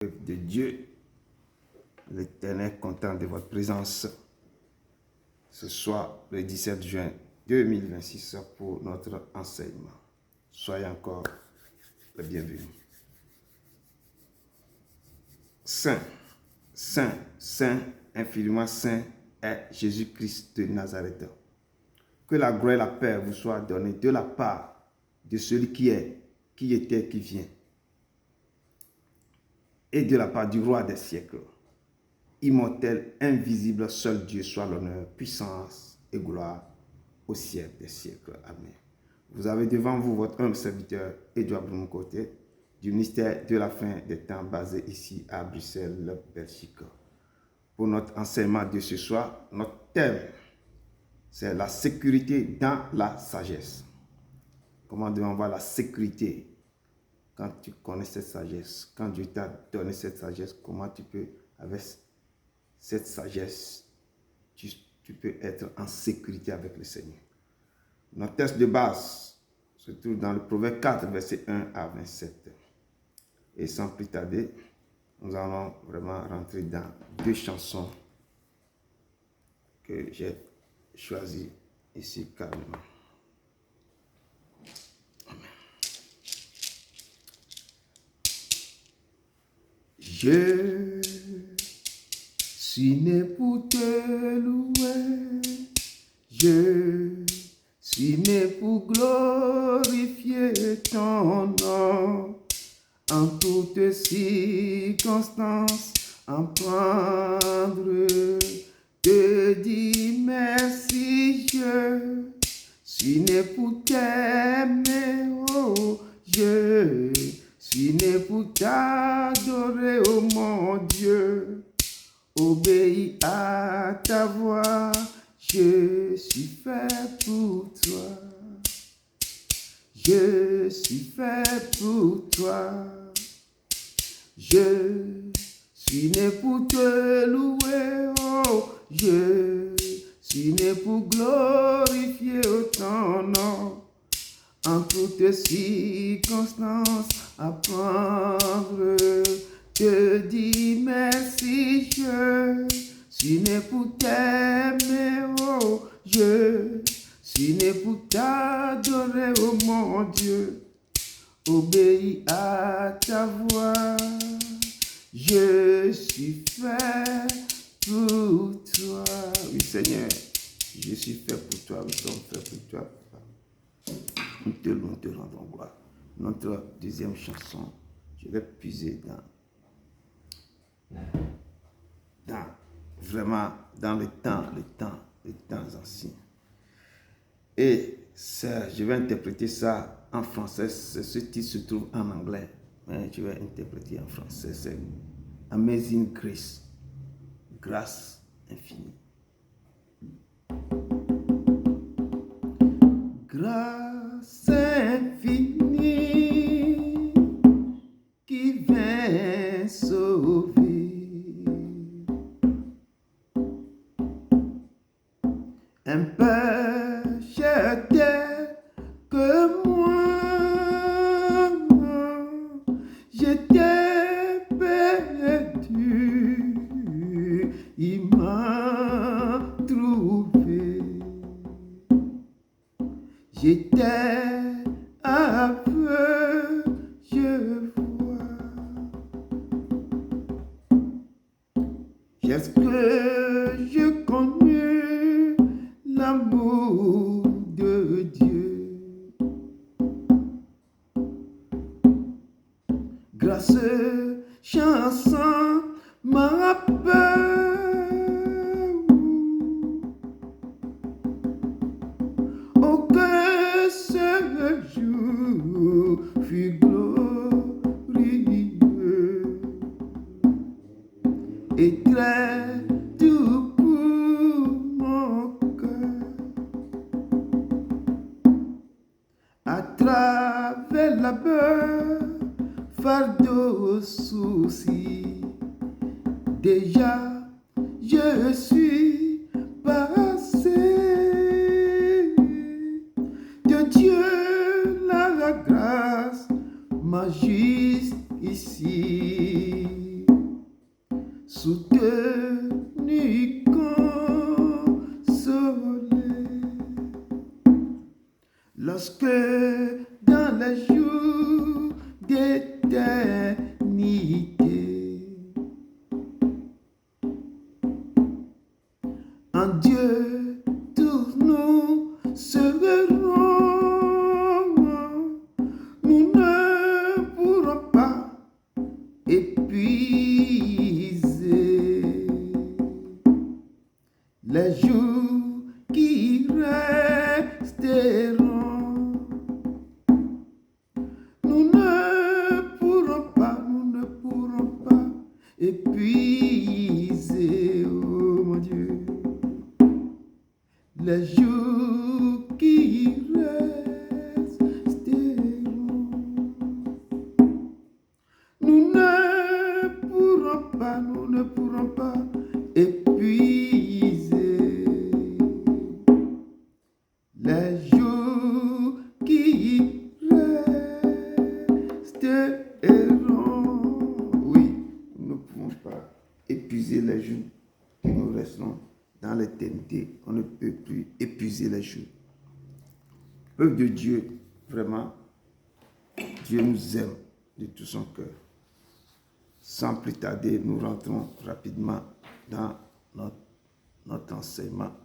De Dieu, l'Éternel, content de votre présence ce soir, le 17 juin 2026, pour notre enseignement. Soyez encore les bienvenus. Saint, Saint, Saint, infiniment Saint est Jésus-Christ de Nazareth. Que la gloire et la paix vous soient données de la part de celui qui est, qui était, qui vient, et de la part du roi des siècles. Immortel, invisible, seul Dieu soit l'honneur, puissance et gloire au siècle des siècles. Amen. Vous avez devant vous votre humble serviteur, Edouard Bruno-Côté, du ministère de la fin des temps basé ici à Bruxelles, Belgique. Pour notre enseignement de ce soir, notre thème, c'est la sécurité dans la sagesse. Comment devons voir la sécurité quand tu connais cette sagesse, quand Dieu t'a donné cette sagesse, comment tu peux, avec cette sagesse, tu peux être en sécurité avec le Seigneur. Notre texte de base se trouve dans le Proverbe 4, verset 1 à 27. Et sans plus tarder, nous allons vraiment rentrer dans deux chansons que j'ai choisies ici calmement. Je suis né pour te louer, je suis né pour glorifier ton nom, en toutes circonstances, en prendre, te dire merci, je suis né pour t'aimer, oh, je suis né pour t'adorer, oh mon Dieu. Obéis à ta voix, je suis fait pour toi. Je suis fait pour toi. Je suis né pour te louer, oh, je suis né pour glorifier ton nom. En toutes circonstances, apprendre, te dire merci, je suis né pour t'aimer, oh, je suis né pour t'adorer, oh mon Dieu, obéis à ta voix, je suis fait pour toi. Oui Seigneur, je suis fait pour toi, nous sommes faits pour toi. Nous te rendons gloire. Notre deuxième chanson, je vais puiser vraiment dans les temps anciens. Et ça, je vais interpréter ça en français. Ce titre se trouve en anglais, mais je vais interpréter en français. C'est Amazing Grace, grâce infinie. Grâce infinie qui vient sauver un péché tel que moi, j'étais perdu, il m'a trouvé. J'étais aveugle, je vois. Est-ce que je connais l'amour de Dieu? Grâce chanson m'appelle. Oh, que ce jour fut glorieux et très doux pour mon cœur. À travers la peur, fardeau, souci, déjà je suis passé. De Dieu la grâce m'a juste ici. soutenu, consolé, lorsque dans les jours d'éternité, en Dieu tous nous serons, nous ne pourrons pas épuiser les jours qui resteront. Nous ne pourrons pas épuiser, oh mon Dieu, les jours qui resteront. Nous ne pourrons pas épuiser les jours qui resteront. Oui, nous ne pouvons pas épuiser les jours qui nous resteront dans l'éternité. On ne peut plus épuiser les jours. Peuple de Dieu, vraiment, Dieu nous aime de tout son cœur. Sans plus tarder, nous rentrons rapidement dans notre enseignement.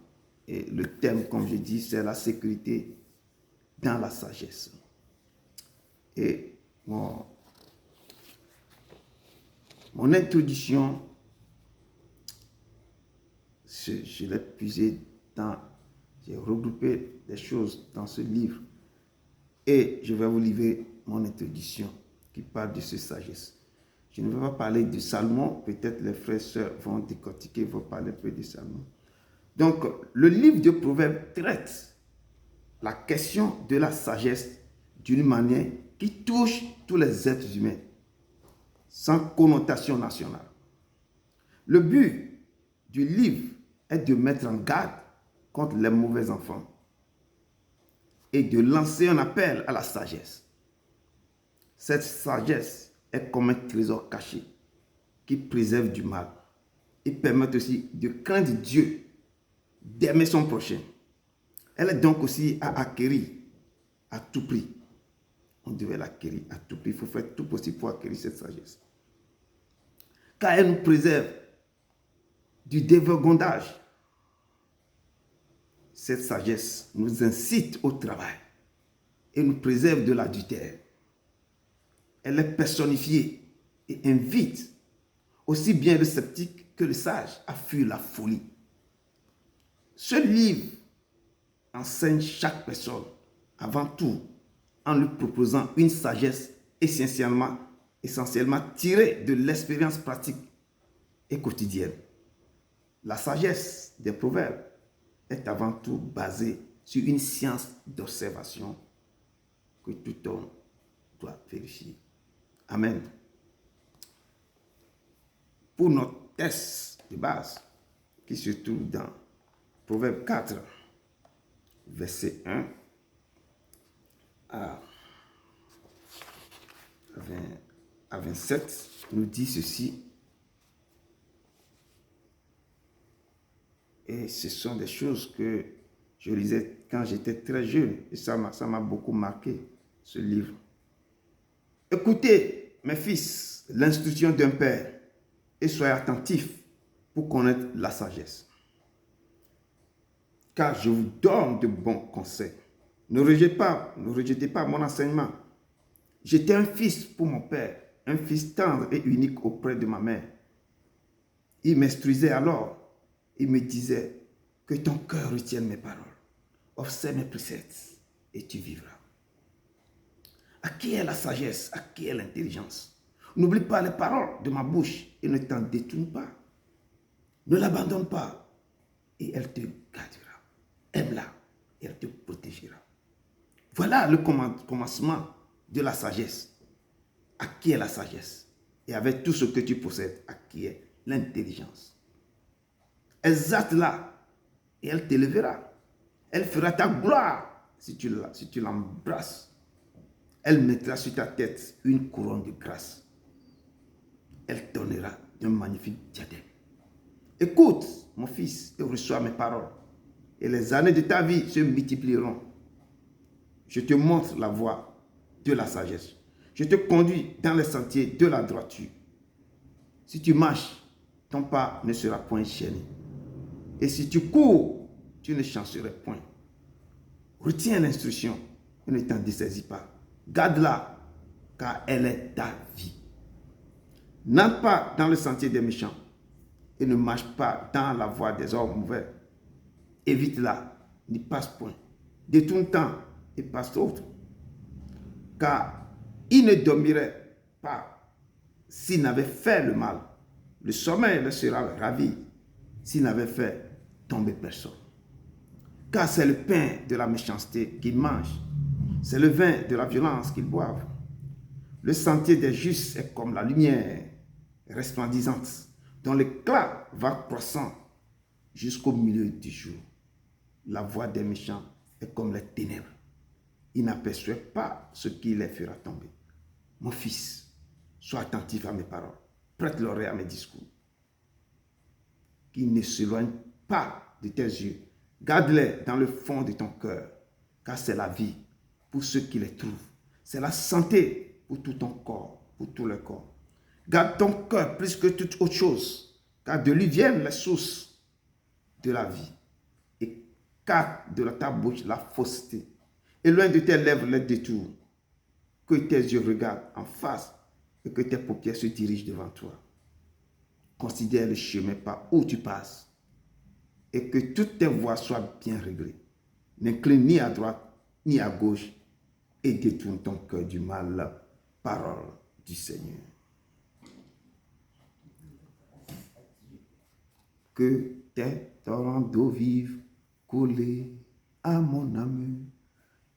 Et le thème, comme je dis, c'est la sécurité dans la sagesse. Et mon introduction, je l'ai puisé j'ai regroupé des choses dans ce livre. Et je vais vous livrer mon introduction qui parle de cette sagesse. Je ne vais pas parler de Salomon, peut-être les frères et sœurs vont décortiquer, vont parler un peu de Salomon. Donc, le livre de Proverbes traite la question de la sagesse d'une manière qui touche tous les êtres humains, sans connotation nationale. Le but du livre est de mettre en garde contre les mauvais enfants et de lancer un appel à la sagesse. Cette sagesse est comme un trésor caché qui préserve du mal et permet aussi de craindre Dieu, d'aimer son prochain. Elle est donc aussi à acquérir à tout prix. On devait l'acquérir à tout prix. Il faut faire tout possible pour acquérir cette sagesse. Car elle nous préserve du dévergondage. Cette sagesse nous incite au travail et nous préserve de l'adultère. Elle est personnifiée et invite aussi bien le sceptique que le sage à fuir la folie. Ce livre enseigne chaque personne, avant tout, en lui proposant une sagesse essentiellement tirée de l'expérience pratique et quotidienne. La sagesse des proverbes est avant tout basée sur une science d'observation que tout homme doit vérifier. Amen. Pour notre texte de base, qui se trouve dans Proverbe 4, verset 1 à 27, nous dit ceci. Et ce sont des choses que je lisais quand j'étais très jeune. Et ça m'a beaucoup marqué, ce livre. Écoutez, mes fils, l'instruction d'un père et soyez attentifs pour connaître la sagesse. Car je vous donne de bons conseils. Ne rejetez pas mon enseignement. J'étais un fils pour mon père, un fils tendre et unique auprès de ma mère. Il m'instruisait alors. Il me disait que ton cœur retienne mes paroles. Observe mes préceptes et tu vivras. À qui est la sagesse? À qui est l'intelligence? N'oublie pas les paroles de ma bouche et ne t'en détourne pas. Ne l'abandonne pas et elle te gardera. Aime-la et elle te protégera. Voilà le commencement de la sagesse. À qui est la sagesse? Et avec tout ce que tu possèdes, à qui est l'intelligence? Exalte-la et elle t'élèvera. Elle fera ta gloire si tu l'embrasses. Elle mettra sur ta tête une couronne de grâce. Elle t'ornera d'un magnifique diadème. Écoute, mon fils, et reçois mes paroles. Et les années de ta vie se multiplieront. Je te montre la voie de la sagesse. Je te conduis dans les sentiers de la droiture. Si tu marches, ton pas ne sera point gêné. Et si tu cours, tu ne chancerais point. Retiens l'instruction et ne t'en dessaisis pas. Garde-la, car elle est ta vie. N'entre pas dans le sentier des méchants et ne marche pas dans la voie des hommes mauvais. Évite-la, n'y passe point. Détourne-t'en et passe autre. Car il ne dormirait pas s'il n'avait fait le mal. Le sommeil le sera ravi s'il n'avait fait tomber personne. Car c'est le pain de la méchanceté qu'ils mangent. C'est le vin de la violence qu'ils boivent. Le sentier des justes est comme la lumière resplendissante, dont l'éclat va croissant jusqu'au milieu du jour. La voie des méchants est comme les ténèbres. Ils n'aperçoivent pas ce qui les fera tomber. Mon fils, sois attentif à mes paroles. Prête l'oreille à mes discours. Qu'ils ne s'éloignent pas de tes yeux. Garde-les dans le fond de ton cœur, car c'est la vie pour ceux qui les trouvent. C'est la santé pour tout ton corps, pour tout le corps. Garde ton cœur plus que toute autre chose, car de lui viennent les sources de la vie. Et car de ta bouche la fausseté. Et loin de tes lèvres les détours. Que tes yeux regardent en face et que tes paupières se dirigent devant toi. Considère le chemin par où tu passes et que toutes tes voies soient bien réglées. N'incline ni à droite ni à gauche et détourne ton cœur du mal. Parole du Seigneur. Que tes torrents d'eau vive coulent à mon âme.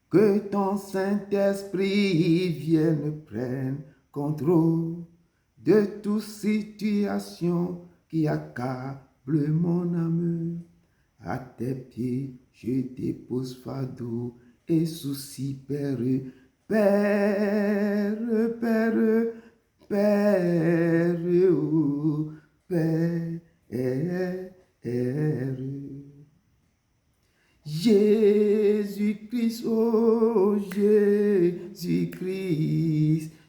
Que ton Saint-Esprit vienne prendre contrôle de toute situation qui accable mon âme. À tes pieds, je dépose fardeau et soucis, Père, Père, Père, Père, oh, Père. Jésus-Christ, oh Jésus-Christ,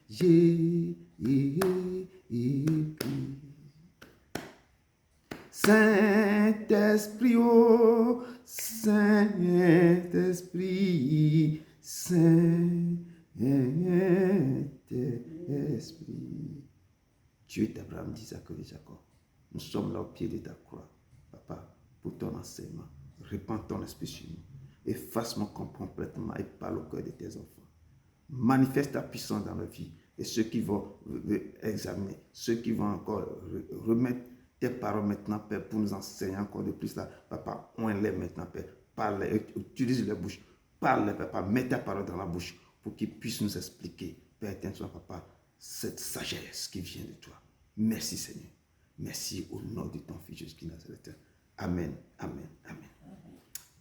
Jésus-Christ. Saint-Esprit, oh Saint-Esprit, Saint-Esprit. Dieu d'Abraham, d'Isaac et de Jacob, nous sommes là au pied de ta croix, Papa, pour ton enseignement. Répands ton esprit sur nous. Efface-moi complètement et parle au cœur de tes enfants. Manifeste ta puissance dans leur vie. Et ceux qui vont examiner, ceux qui vont encore remettre tes paroles maintenant, Père, pour nous enseigner encore de plus là. Papa, on les maintenant, Père. Parle, utilise les bouches. Parle, Papa, mets ta parole dans la bouche pour qu'ils puissent nous expliquer, Père éternel, Papa, cette sagesse qui vient de toi. Merci, Seigneur. Merci au nom de ton Fils Jésus-Christ Nazareth. Amen, amen, amen.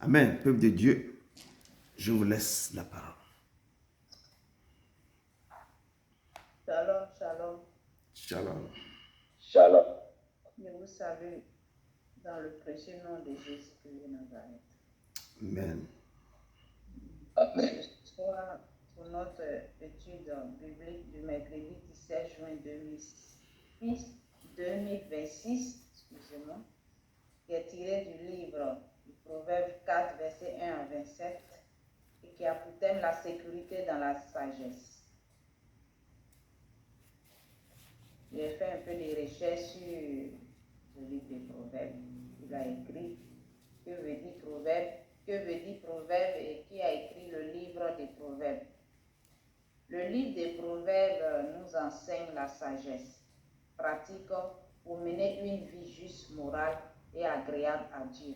Amen. Peuple de Dieu, je vous laisse la parole. Shalom, shalom. Shalom. Shalom. Je vous salue dans le précieux nom de Jésus-Christ de Nazareth. Amen. Amen. Ce soir, pour notre étude biblique du mercredi 17 juin 2026, excusez-moi, qui est tiré du livre du Proverbe 4, versets 1 à 27, et qui a pour thème la sécurité dans la sagesse. J'ai fait un peu de recherches sur le livre des Proverbes. Il a écrit que veut dire Proverbe et qui a écrit le livre des Proverbes. Le livre des Proverbes nous enseigne la sagesse, pratique pour mener une vie juste, morale et agréable à Dieu.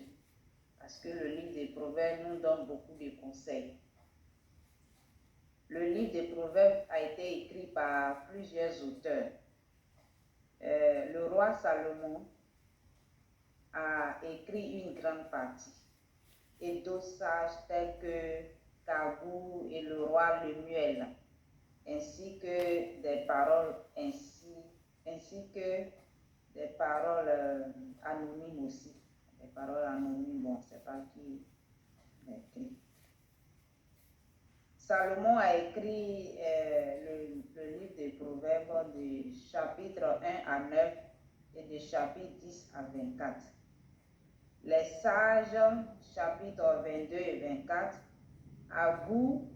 Parce que le livre des Proverbes nous donne beaucoup de conseils. Le livre des Proverbes a été écrit par plusieurs auteurs. Le roi Salomon a écrit une grande partie. Et d'autres sages tels que Kabou et le roi Lemuel, ainsi que des paroles anonymes aussi. Les paroles anonymes, bon, c'est pas qui écrit. Salomon a écrit le livre des Proverbes du chapitre 1 à 9 et du chapitre 10 à 24. Les sages, chapitre 22 et 24. Abou,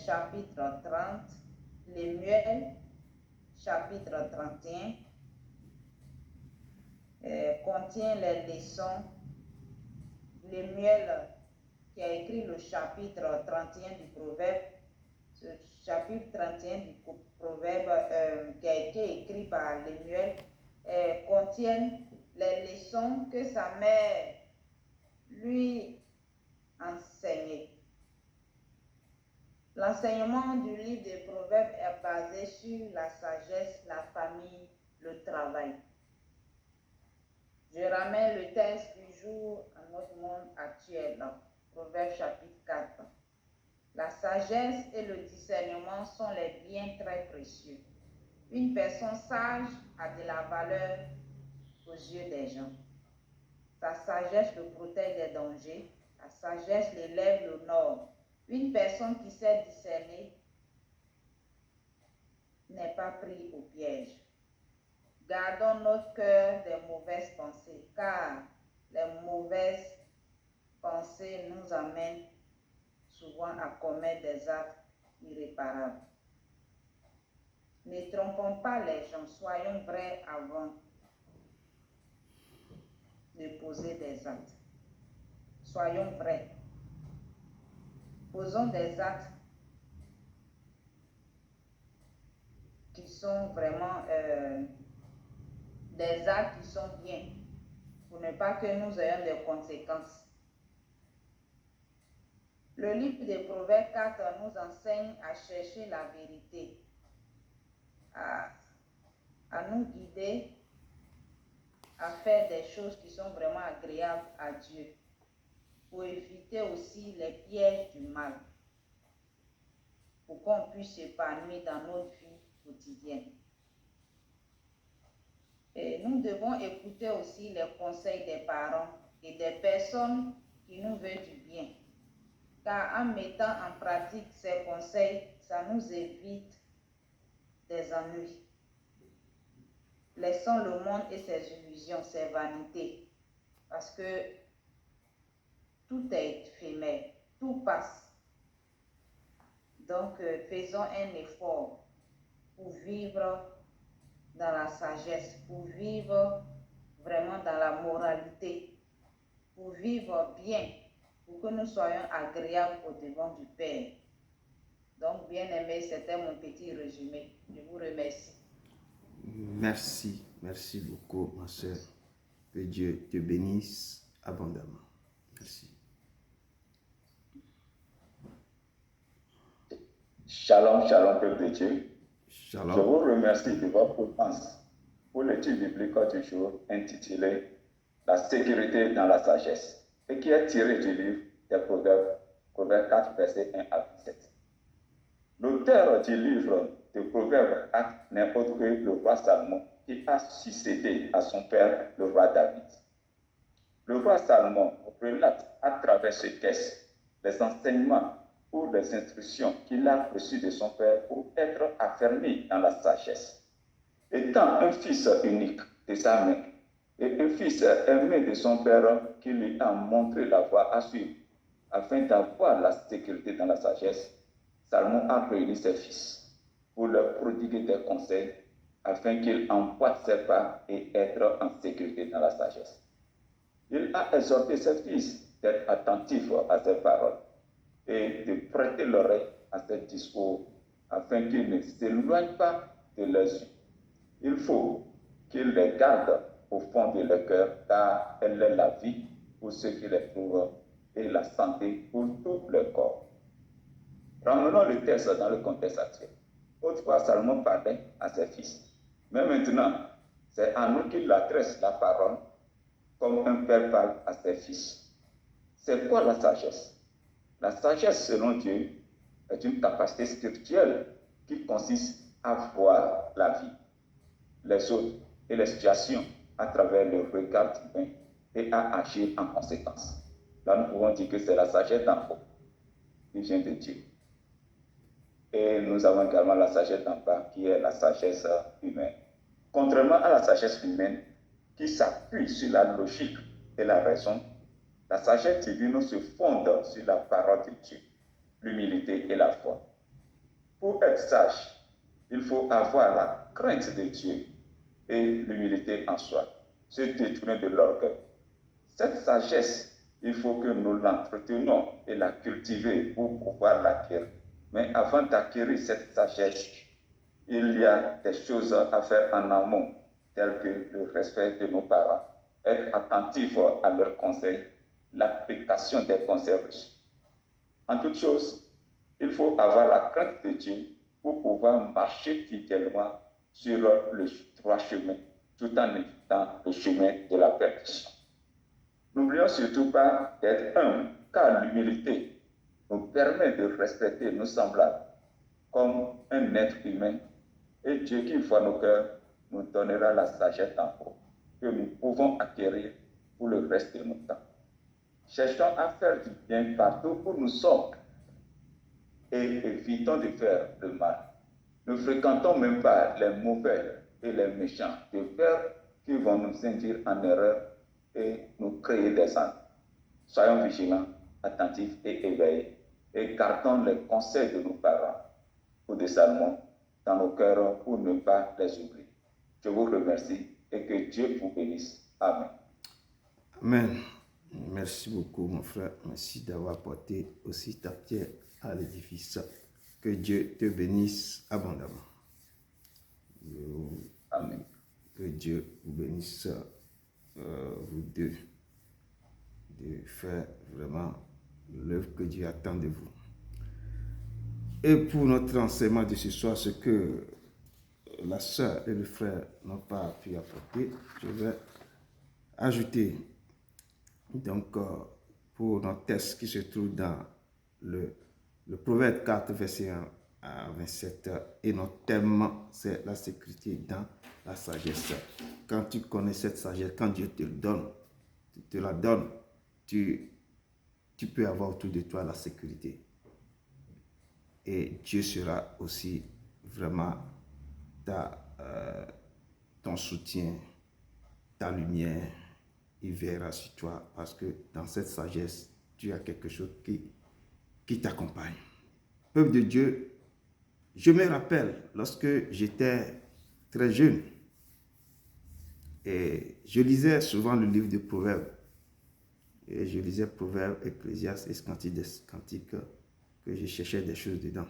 chapitre 30. Lemuel, chapitre 31. Contient les leçons. Lemuel, qui a écrit le chapitre 31 du Proverbe, ce chapitre 31 du Proverbe qui a été écrit par Lemuel, contient les leçons que sa mère lui enseignait. L'enseignement du livre des Proverbes est basé sur la sagesse, la famille, le travail. Je ramène le texte du jour à notre monde actuel, Proverbe chapitre 4. La sagesse et le discernement sont les biens très précieux. Une personne sage a de la valeur aux yeux des gens. Sa sagesse le protège des dangers. La sagesse l'élève le nord. Une personne qui sait discerner n'est pas pris au piège. Gardons notre cœur des mauvaises pensées, car les mauvaises pensées nous amènent souvent à commettre des actes irréparables. Ne trompons pas les gens, soyons vrais avant de poser des actes. Soyons vrais. Posons des actes qui sont vraiment des actes qui sont bien, pour ne pas que nous ayons des conséquences. Le livre des Proverbes 4 nous enseigne à chercher la vérité, à nous guider, à faire des choses qui sont vraiment agréables à Dieu, pour éviter aussi les pièges du mal, pour qu'on puisse s'épanouir dans notre vie quotidienne. Et nous devons écouter aussi les conseils des parents et des personnes qui nous veulent du bien. Car en mettant en pratique ces conseils, ça nous évite des ennuis. Laissons le monde et ses illusions, ses vanités. Parce que tout est éphémère, tout passe. Donc, faisons un effort pour vivre dans la sagesse, pour vivre vraiment dans la moralité, pour vivre bien, pour que nous soyons agréables au devant du Père. Donc, bien aimé, c'était mon petit résumé. Je vous remercie. Merci beaucoup, ma soeur. Que Dieu te bénisse abondamment. Merci. Shalom, shalom, peuple de Dieu. Shalom. Je vous remercie de votre présence pour l'étude biblique du jour intitulée La sécurité dans la sagesse et qui est tirée du livre des Proverbes, Proverbes 4, versets 1 à 17. L'auteur du livre de Proverbes 4 n'est autre que le roi Salomon qui a succédé à son père, le roi David. Le roi Salomon relate à travers ce texte les enseignements ou les instructions qu'il a reçues de son père pour être affermi dans la sagesse. Étant un fils unique de sa mère et un fils aimé de son père qui lui a montré la voie à suivre afin d'avoir la sécurité dans la sagesse, Salomon a réuni ses fils pour leur prodiguer des conseils afin qu'ils emboîtent ses pas et être en sécurité dans la sagesse. Il a exhorté ses fils d'être attentifs à ses paroles et de prêter l'oreille à ses discours afin qu'ils ne s'éloignent pas de leurs yeux. Il faut qu'ils les gardent au fond de leur cœur, car elle est la vie pour ceux qui les trouvent et la santé pour tout leur corps. Ramenons le texte dans le contexte actuel. Autrefois, Salomon parlait à ses fils. Mais maintenant, c'est à nous qu'il adresse la parole comme un père parle à ses fils. C'est quoi la sagesse? La sagesse, selon Dieu, est une capacité spirituelle qui consiste à voir la vie, les autres et les situations à travers le regard divin et à agir en conséquence. Là, nous pouvons dire que c'est la sagesse d'en haut qui vient de Dieu. Et nous avons également la sagesse d'en bas qui est la sagesse humaine. Contrairement à la sagesse humaine qui s'appuie sur la logique et la raison, la sagesse divine se fonde sur la parole de Dieu, l'humilité et la foi. Pour être sage, il faut avoir la crainte de Dieu et l'humilité en soi, se détourner de l'orgueil. Cette sagesse, il faut que nous l'entretenions et la cultiver pour pouvoir l'acquérir. Mais avant d'acquérir cette sagesse, il y a des choses à faire en amont, telles que le respect de nos parents, être attentif à leurs conseils, l'application des conseils reçus. En toute chose, il faut avoir la crainte de Dieu pour pouvoir marcher fidèlement sur le droit chemin, tout en évitant le chemin de la perdition. N'oublions surtout pas d'être humble, car l'humilité nous permet de respecter nos semblables comme un être humain. Et Dieu qui voit nos cœurs nous donnera la sagesse en haut que nous pouvons acquérir pour le reste de notre temps. Cherchons à faire du bien partout où nous sommes et évitons de faire le mal. Ne fréquentons même pas les mauvais et les méchants, de peur qui vont nous induire en erreur et nous créer des ennuis. Soyons vigilants, attentifs et éveillés et gardons les conseils de nos parents ou des salmons dans nos cœurs pour ne pas les oublier. Je vous remercie et que Dieu vous bénisse. Amen. Amen. Merci beaucoup, mon frère. Merci d'avoir porté aussi ta pierre à l'édifice. Que Dieu te bénisse abondamment. Amen. Que Dieu vous bénisse, vous deux, de faire vraiment l'œuvre que Dieu attend de vous. Et pour notre enseignement de ce soir, ce que la sœur et le frère n'ont pas pu apporter, je vais ajouter donc pour notre texte qui se trouve dans le Proverbe 4, verset 1 à 27, et notre thème, c'est la sécurité dans la sagesse. Quand tu connais cette sagesse, quand Dieu te la donne, tu peux avoir autour de toi la sécurité. Et Dieu sera aussi vraiment ton soutien, ta lumière. Il verra sur toi parce que dans cette sagesse, tu as quelque chose qui t'accompagne. Peuple de Dieu, je me rappelle lorsque j'étais très jeune et je lisais souvent le livre de Proverbes. Et je lisais Proverbes, Ecclésiastes et Cantiques que je cherchais des choses dedans.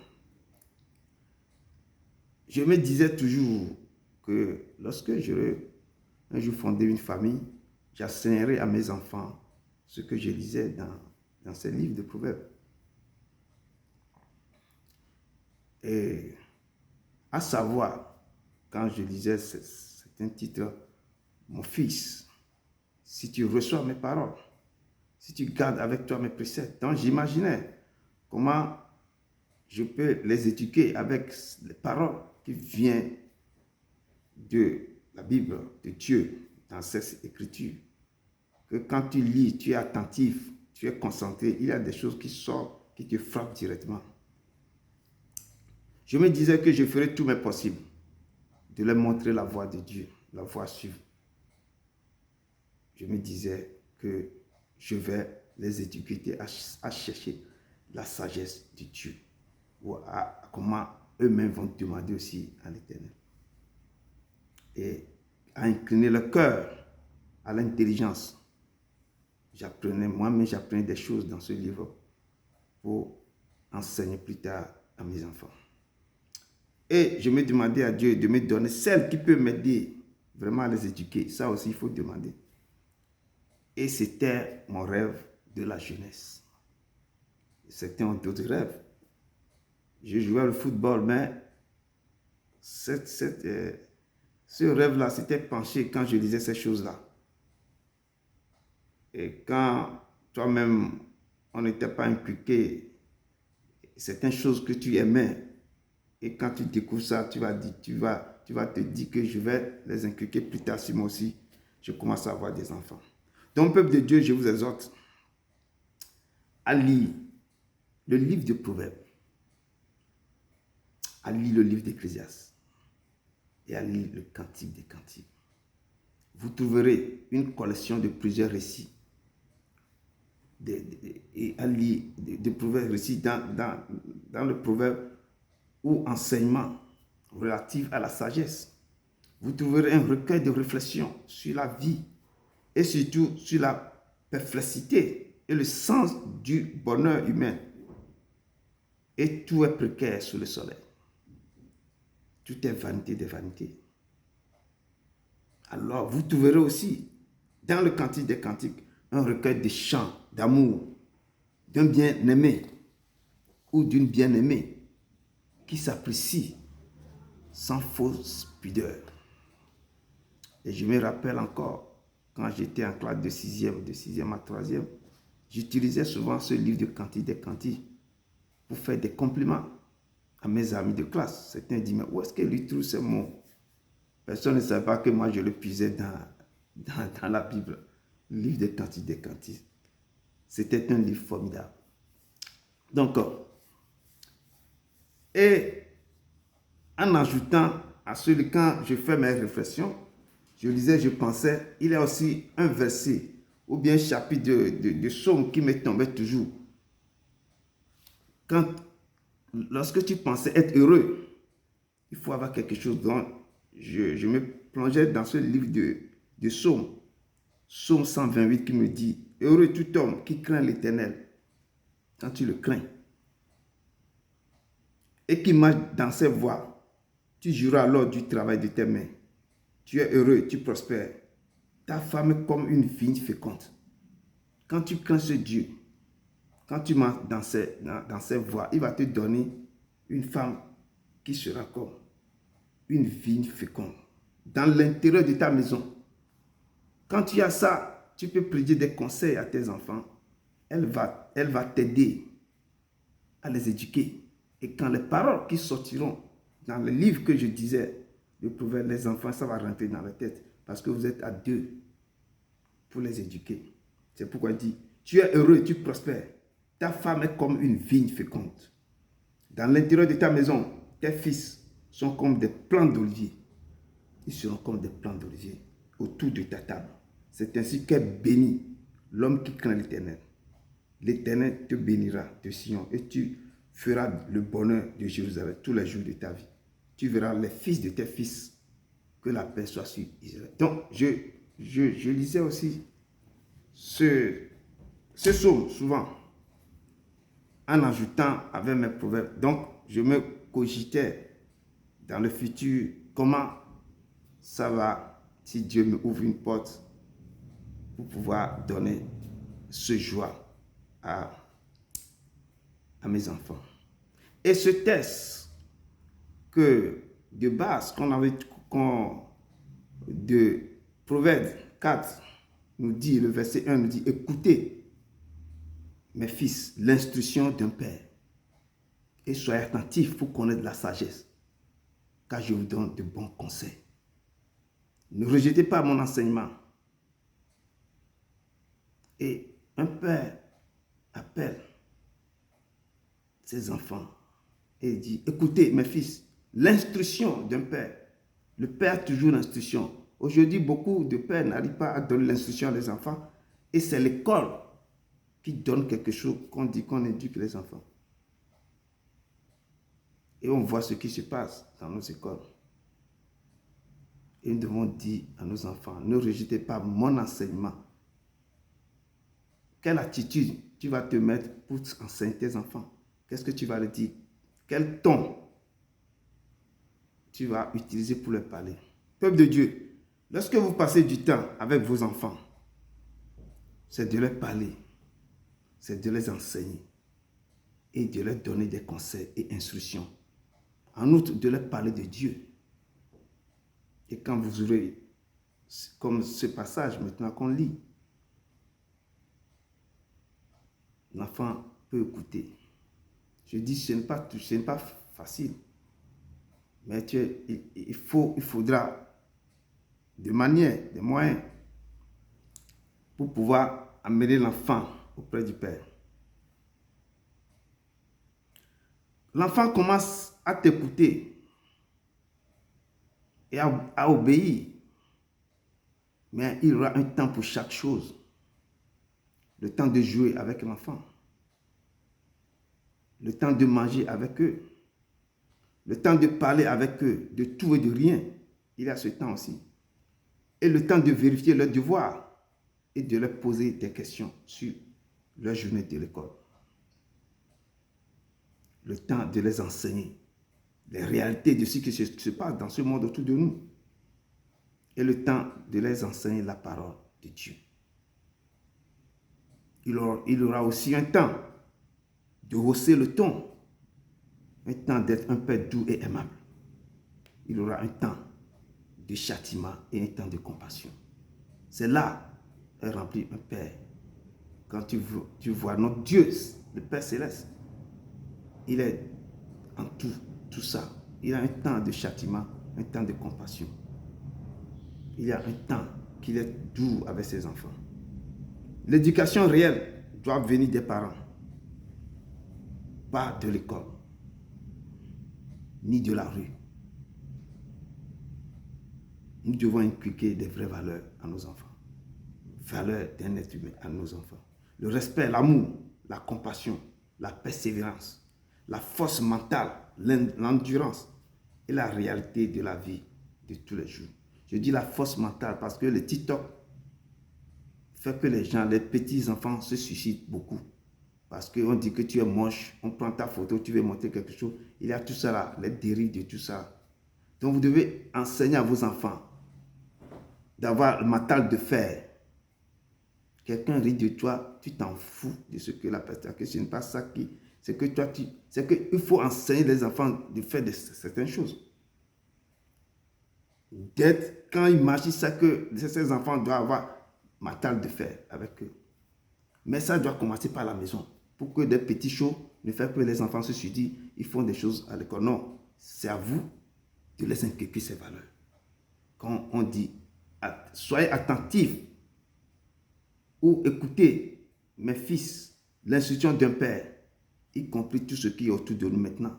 Je me disais toujours que lorsque j'aurais un jour fondé une famille, j'enseignerai à mes enfants ce que je lisais dans ces livres de Proverbes. Et à savoir, quand je lisais certains titres, mon fils, si tu reçois mes paroles, si tu gardes avec toi mes préceptes, donc j'imaginais comment je peux les éduquer avec les paroles qui viennent de la Bible, de Dieu, dans cette écriture. Que quand tu lis, tu es attentif, tu es concentré, il y a des choses qui sortent, qui te frappent directement. Je me disais que je ferais tout mes possible de leur montrer la voie de Dieu, la voie suivre. Je me disais que je vais les éduquer à chercher la sagesse de Dieu, ou à comment eux-mêmes vont demander aussi à l'Éternel. Et à incliner le cœur à l'intelligence. Moi-même j'apprenais des choses dans ce livre pour enseigner plus tard à mes enfants. Et je me demandais à Dieu de me donner celle qui peut m'aider vraiment à les éduquer. Ça aussi, il faut demander. Et c'était mon rêve de la jeunesse. C'était un autre rêve. Je jouais au football, mais ce rêve-là s'était penché quand je lisais ces choses-là. Et quand toi-même, on n'était pas impliqué, certaines choses que tu aimais, et quand tu découvres ça, tu vas te dire que je vais les inculquer plus tard sur moi aussi. je commence à avoir des enfants. Donc, peuple de Dieu, je vous exhorte à lire le livre de Proverbes, à lire le livre d'Ecclésiaste et à lire le Cantique des Cantiques. Vous trouverez une collection de plusieurs récits et à lire de proverbes récits dans le proverbe ou enseignement relatif à la sagesse. Vous trouverez un recueil de réflexions sur la vie et surtout sur la perplexité et le sens du bonheur humain. Et tout est précaire sous le soleil. Tout est vanité des vanités. Alors, vous trouverez aussi, dans le Cantique des Cantiques, un recueil de chants d'amour d'un bien-aimé ou d'une bien-aimée qui s'apprécie sans fausse pudeur. Et je me rappelle encore, quand j'étais en classe de 6e à 3e, j'utilisais souvent ce livre de Cantique des Cantiques pour faire des compliments à mes amis de classe. Certains disent, mais où est-ce qu'il trouve ces mots? Personne ne savait pas que moi je le puisais dans la Bible, le livre des Cantiques des Cantiques. C'était un livre formidable. Donc, et en ajoutant à celui, quand je fais mes réflexions, je lisais, je pensais, il y a aussi un verset ou bien un chapitre de psaume qui me tombait toujours. Lorsque tu pensais être heureux, il faut avoir quelque chose dont je me plongeais dans ce livre de psaume, psaume 128 qui me dit, heureux tout homme qui craint l'Éternel, quand tu le crains, et qui marche dans ses voies, tu jouiras alors du travail de tes mains. Tu es heureux, tu prospères. Ta femme est comme une vigne féconde. Quand tu crains ce Dieu, quand tu marches dans ses voies, il va te donner une femme qui sera comme une vigne féconde. Dans l'intérieur de ta maison, quand tu as ça, tu peux prédiger des conseils à tes enfants. Elle va t'aider à les éduquer. Et quand les paroles qui sortiront dans le livre que je disais, le proverbe, les enfants, ça va rentrer dans la tête. Parce que vous êtes à deux pour les éduquer. C'est pourquoi il dit, tu es heureux, tu prospères. Ta femme est comme une vigne féconde. Dans l'intérieur de ta maison, tes fils sont comme des plants d'olivier. Ils seront comme des plants d'olivier autour de ta table. C'est ainsi qu'est béni l'homme qui craint l'Éternel. L'Éternel te bénira de Sion et tu feras le bonheur de Jérusalem tous les jours de ta vie. Tu verras les fils de tes fils, que la paix soit sur Israël. Donc, je lisais aussi ce psaume souvent, en ajoutant avec mes proverbes. Donc, je me cogitais dans le futur, comment ça va, si Dieu me ouvre une porte pour pouvoir donner ce joie à mes enfants. Et ce texte que de base de Proverbe 4 nous dit, le verset 1 nous dit, écoutez mes fils, l'instruction d'un père et soyez attentifs pour connaître la sagesse, car je vous donne de bons conseils. Ne rejetez pas mon enseignement. Et un père appelle ses enfants et dit, écoutez mes fils, l'instruction d'un père. Le père a toujours l'instruction. Aujourd'hui, beaucoup de pères n'arrivent pas à donner l'instruction à les enfants et c'est l'école qui donne quelque chose qu'on dit qu'on éduque les enfants. Et on voit ce qui se passe dans nos écoles. Et nous devons dire à nos enfants, ne rejetez pas mon enseignement. Quelle attitude tu vas te mettre pour enseigner tes enfants? Qu'est-ce que tu vas leur dire? Quel ton tu vas utiliser pour leur parler? Peuple de Dieu, lorsque vous passez du temps avec vos enfants, c'est de leur parler, c'est de les enseigner et de leur donner des conseils et instructions. En outre, de leur parler de Dieu. Et quand vous aurez, comme ce passage maintenant qu'on lit, l'enfant peut écouter. Je dis, ce n'est pas facile. Mais il faudra des manières, des moyens pour pouvoir amener l'enfant auprès du Père. L'enfant commence à t'écouter et à obéir. Mais il y aura un temps pour chaque chose. Le temps de jouer avec l'enfant. Le temps de manger avec eux. Le temps de parler avec eux, de tout et de rien. Il y a ce temps aussi. Et le temps de vérifier leurs devoirs et de leur poser des questions sur leur journée de l'école. Le temps de les enseigner les réalités de ce qui se passe dans ce monde autour de nous. Et le temps de les enseigner la parole de Dieu. Il y aura aussi un temps de hausser le ton, un temps d'être un père doux et aimable. Il y aura un temps de châtiment et un temps de compassion. C'est là est rempli un père. Quand tu vois notre Dieu, le Père Céleste, il est en tout ça. Il a un temps de châtiment, un temps de compassion. Il y a un temps qu'il est doux avec ses enfants. L'éducation réelle doit venir des parents, pas de l'école, ni de la rue. Nous devons inculquer des vraies valeurs à nos enfants. Valeurs d'un être humain à nos enfants. Le respect, l'amour, la compassion, la persévérance, la force mentale, l'endurance et la réalité de la vie de tous les jours. Je dis la force mentale parce que le TikTok fait que les petits enfants se suicident beaucoup. Parce qu'on dit que tu es moche, on prend ta photo, tu veux montrer quelque chose. Il y a tout ça là, les dérives de tout ça. Donc vous devez enseigner à vos enfants d'avoir le mental de fer. Quelqu'un rit de toi, tu t'en fous de ce que la personne, que ce n'est pas ça qui... C'est que toi, c'est qu'il faut enseigner les enfants de faire certaines choses. Quand ils marchent, c'est ça que ces enfants doivent avoir mental de fer avec eux. Mais ça doit commencer par la maison. Pour que des petits shows ne fassent que les enfants se suicident, ils font des choses à l'école. Non, c'est à vous de les inculquer ces valeurs. Quand on dit, soyez attentifs ou écoutez, mes fils, l'instruction d'un père, y compris tout ce qui est autour de nous maintenant,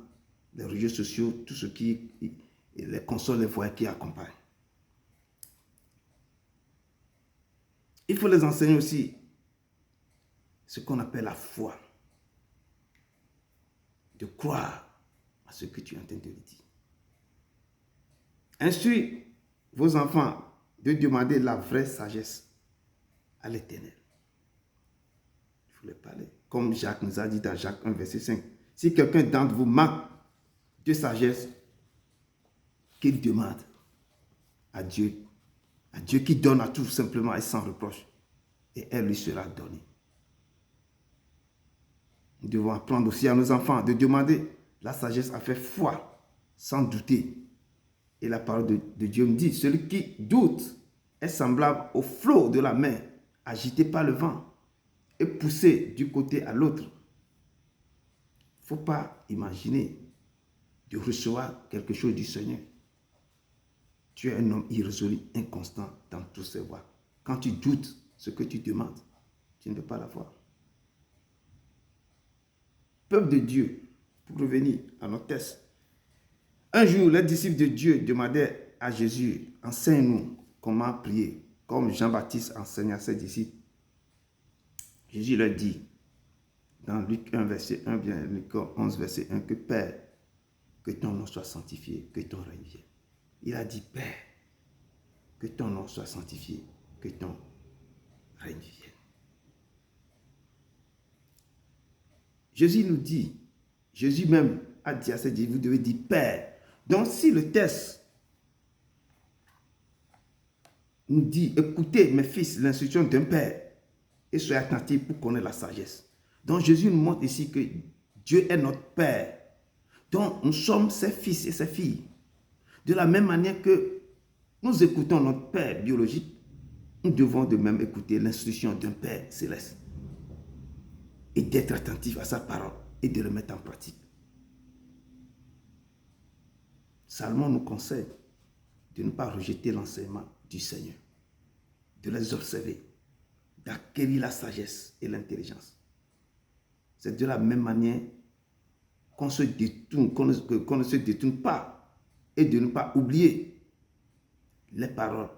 les réseaux sociaux, tout ce qui est les consoles, les foyers qui accompagnent. Il faut les enseigner aussi ce qu'on appelle la foi. De croire à ce que tu es en train de lui dire. Instruis vos enfants de demander la vraie sagesse à l'Éternel. Il faut les parler. Comme Jacques nous a dit dans Jacques 1, verset 5. Si quelqu'un d'entre vous manque de sagesse, qu'il demande à Dieu qui donne à tout simplement et sans reproche, et elle lui sera donnée. Nous devons apprendre aussi à nos enfants de demander la sagesse à faire foi, sans douter. Et la parole de Dieu me dit, celui qui doute est semblable au flot de la mer, agité par le vent et poussé du côté à l'autre. Il ne faut pas imaginer de recevoir quelque chose du Seigneur. Tu es un homme irrésolu, inconstant dans toutes ses voies. Quand tu doutes ce que tu demandes, tu ne peux pas l'avoir. Peuple de Dieu, pour revenir à notre texte. Un jour, les disciples de Dieu demandaient à Jésus, enseigne-nous comment prier, comme Jean-Baptiste enseignait à ses disciples. Jésus leur dit, dans Luc 1, verset 1, bien Luc 11, verset 1, que Père, que ton nom soit sanctifié, que ton règne vienne. Il a dit, Père, que ton nom soit sanctifié, que ton règne vienne. Jésus nous dit, Jésus même a dit à ses disciples, vous devez dire Père. Donc si le texte nous dit, écoutez mes fils, l'instruction d'un père, et soyez attentifs pour connaître la sagesse. Donc Jésus nous montre ici que Dieu est notre Père. Donc nous sommes ses fils et ses filles. De la même manière que nous écoutons notre Père biologique, nous devons de même écouter l'instruction d'un Père céleste. Et d'être attentif à sa parole et de le mettre en pratique. Salomon nous conseille de ne pas rejeter l'enseignement du Seigneur, de les observer, d'acquérir la sagesse et l'intelligence. C'est de la même manière qu'on se détourne, qu'on ne se détourne pas et de ne pas oublier les paroles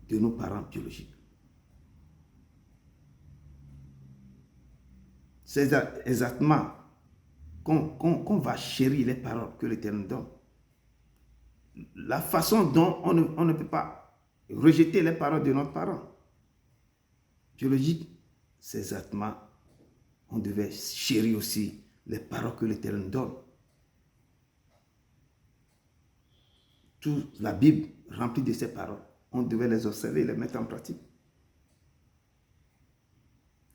de nos parents biologiques. C'est exactement qu'on va chérir les paroles que l'Éternel donne. La façon dont on ne peut pas rejeter les paroles de notre parent biologique, c'est exactement, on devait chérir aussi les paroles que l'Éternel donne. Toute la Bible remplie de ces paroles, on devait les observer et les mettre en pratique.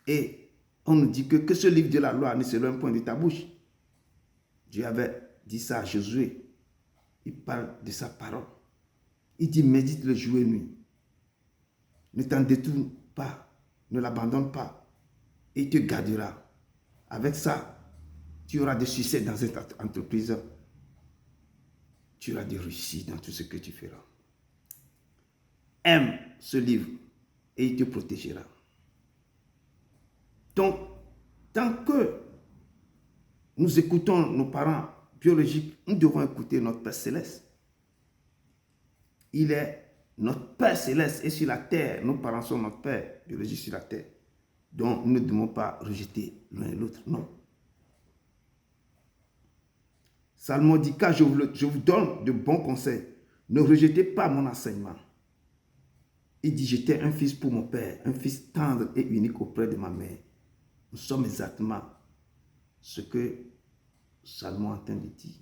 Et on nous dit que ce livre de la loi ne s'éloigne point de ta bouche. Dieu avait dit ça à Josué. Il parle de sa parole. Il dit, médite le jour et nuit. Ne t'en détourne pas, ne l'abandonne pas. Et il te gardera. Avec ça, tu auras des succès dans cette entreprise. Tu auras des réussites dans tout ce que tu feras. Aime ce livre et il te protégera. Donc, tant que nous écoutons nos parents biologiques, nous devons écouter notre Père Céleste. Il est notre Père Céleste et sur la terre, nos parents sont notre Père biologique sur la terre. Donc, nous ne devons pas rejeter l'un et l'autre, non. Salomon dit, car je vous donne de bons conseils. Ne rejetez pas mon enseignement. Il dit, j'étais un fils pour mon père, un fils tendre et unique auprès de ma mère. Nous sommes exactement ce que Salomon est en train de dire.